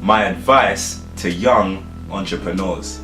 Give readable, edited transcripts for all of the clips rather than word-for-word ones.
my advice to young entrepreneurs.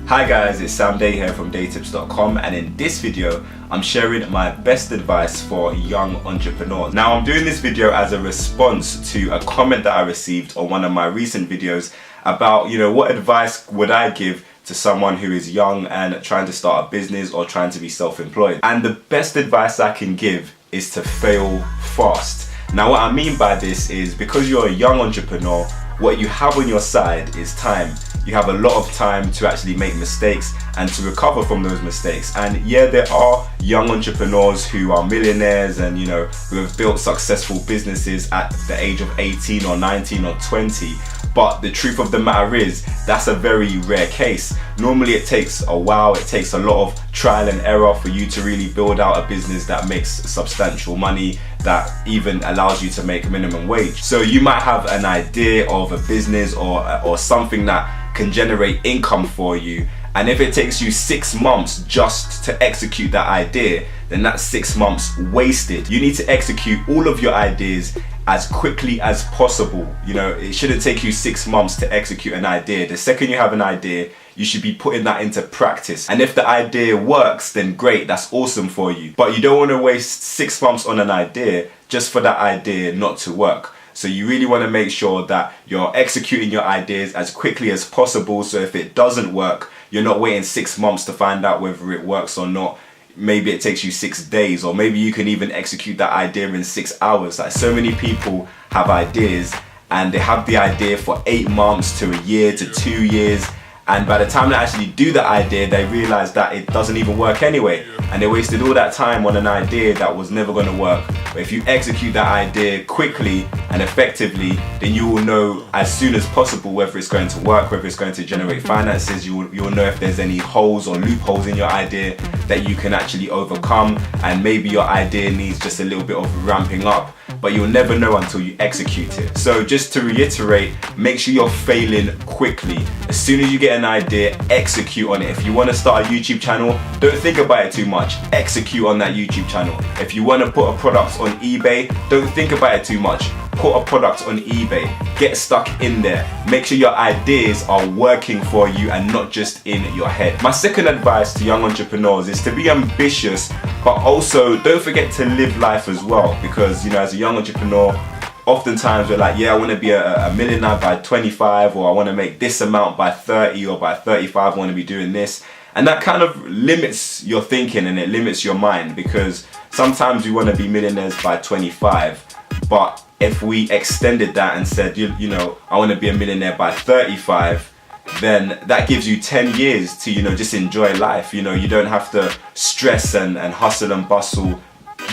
Hi guys, it's Sam Day here from DeyTips.com, and in this video I'm sharing my best advice for young entrepreneurs. Now I'm doing this video as a response to a comment that I received on one of my recent videos about, what advice would I give to someone who is young and trying to start a business or trying to be self-employed. And the best advice I can give is to fail fast. Now what I mean by this is, because you're a young entrepreneur, what you have on your side is time. You have a lot of time to actually make mistakes and to recover from those mistakes. And yeah, there are young entrepreneurs who are millionaires and who have built successful businesses at the age of 18 or 19 or 20. But the truth of the matter is, that's a very rare case. Normally it takes a while, it takes a lot of trial and error for you to really build out a business that makes substantial money, that even allows you to make minimum wage. So you might have an idea of a business or something that can generate income for you, and if it takes you 6 months just to execute that idea, then that's 6 months wasted. You need to execute all of your ideas as quickly as possible. It shouldn't take you 6 months to execute an idea. The second you have an idea, you should be putting that into practice. And if the idea works, then great, that's awesome for you. But you don't want to waste 6 months on an idea just for that idea not to work. So you really want to make sure that you're executing your ideas as quickly as possible, so if it doesn't work, you're not waiting 6 months to find out whether it works or not. Maybe it takes you 6 days, or maybe you can even execute that idea in 6 hours. Like, so many people have ideas and they have the idea for 8 months to a year to 2 years, and by the time they actually do the idea, they realize that it doesn't even work anyway, and they wasted all that time on an idea that was never going to work. But if you execute that idea quickly and effectively, then you will know as soon as possible whether it's going to work, whether it's going to generate finances. You'll know if there's any holes or loopholes in your idea that you can actually overcome, and maybe your idea needs just a little bit of ramping up, but you'll never know until you execute it. So just to reiterate, make sure you're failing quickly. As soon as you get an idea, execute on it. If you want to start a YouTube channel, don't think about it too much. Execute on that YouTube channel. If you want to put a product on eBay, don't think about it too much. Put a product on eBay. Get stuck in there. Make sure your ideas are working for you and not just in your head. My second advice to young entrepreneurs is to be ambitious, but also don't forget to live life as well. Because as a young entrepreneur, oftentimes we're like, yeah, I want to be a millionaire by 25, or I want to make this amount by 30, or by 35 I want to be doing this. And that kind of limits your thinking and it limits your mind, because sometimes we want to be millionaires by 25, but if we extended that and said, I want to be a millionaire by 35, then that gives you 10 years to, just enjoy life. You don't have to stress and hustle and bustle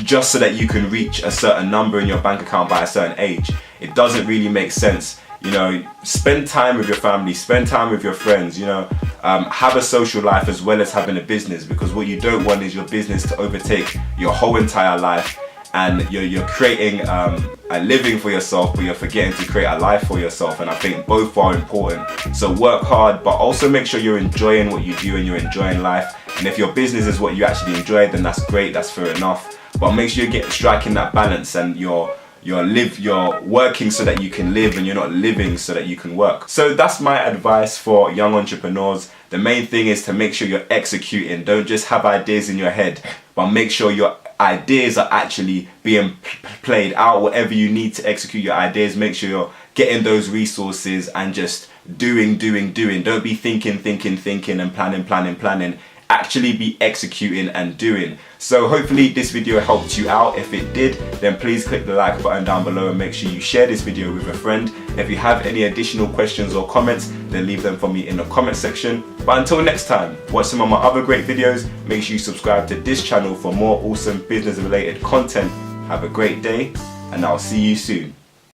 just so that you can reach a certain number in your bank account by a certain age. It doesn't really make sense. Spend time with your family, spend time with your friends, have a social life as well as having a business, because what you don't want is your business to overtake your whole entire life, and you're creating a living for yourself, but you're forgetting to create a life for yourself. And I think both are important. So work hard, but also make sure you're enjoying what you do and you're enjoying life. And if your business is what you actually enjoy, then that's great, that's fair enough. But make sure you're striking that balance, and you're working so that you can live, and you're not living so that you can work. So that's my advice for young entrepreneurs. The main thing is to make sure you're executing. Don't just have ideas in your head, but make sure your ideas are actually being played out. Whatever you need to execute your ideas, make sure you're getting those resources and just doing. Don't be thinking and planning. Actually be executing and doing. So hopefully this video helped you out. If it did, then please click the like button down below and make sure you share this video with a friend. If you have any additional questions or comments, then leave them for me in the comment section. But until next time, watch some of my other great videos. Make sure you subscribe to this channel for more awesome business related content. Have a great day, and I'll see you soon.